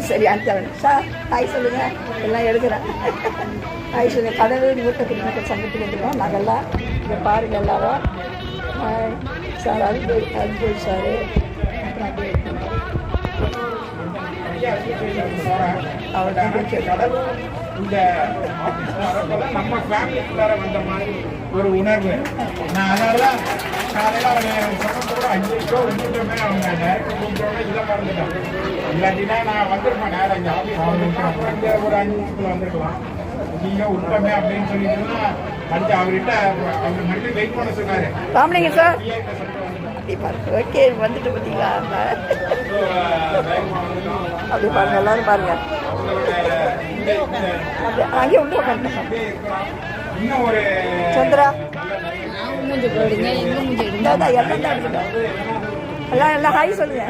சரி அனுப்பிச்சு sir hi சொல்லுங்கள் எல்லாம் எடுக்கிறேன். ஹாய் சொல்லுங்கள். கடலூர் மூத்த குடிமக்கள் சங்கத்துக்கு வந்துருக்கோம் நாங்கள்லாம். இங்கே பாருங்கள் எல்லாரும். ஹாய் சார் அனுப்பி சார். அப்புறம் அப்படியே இந்த நம்ம ஃபேமிலிக்குள்ளார வந்த மாதிரி ஒரு உணர்வு. நான் அதனாலதான் காலையில் கூட 5 வந்துட்டோமே அவங்க நேரத்தை கூப்பிட்டோமே இல்லை மறந்துட்டேன். இல்லாட்டினா நான் வந்திருப்பேன் நேரம் இங்கே ஆஃபீஸ் வந்துருக்கேன். அப்புறம் இங்கே ஒரு 5 நிமிஷத்தில் வந்திருக்கலாம். நீங்கள் விட்டோமே அப்படின்னு சொல்லிட்டுன்னா அடுத்து அவர்கிட்ட அவர் மறுபடியும் வெயிட் பண்ண சொன்னார். ராமலிங்க சார் ஓகே வந்துட்டு பார்த்தீங்களா? அப்படி பாருங்க எல்லாரும் பாருங்க. அங்கே உண்டு இன்னும் ஒரு சந்திரா மூஞ்சி போடுங்க, எங்க மூஞ்சி எடுங்க. எல்லாம் எல்லாம் ஹாய் சொல்லுங்க.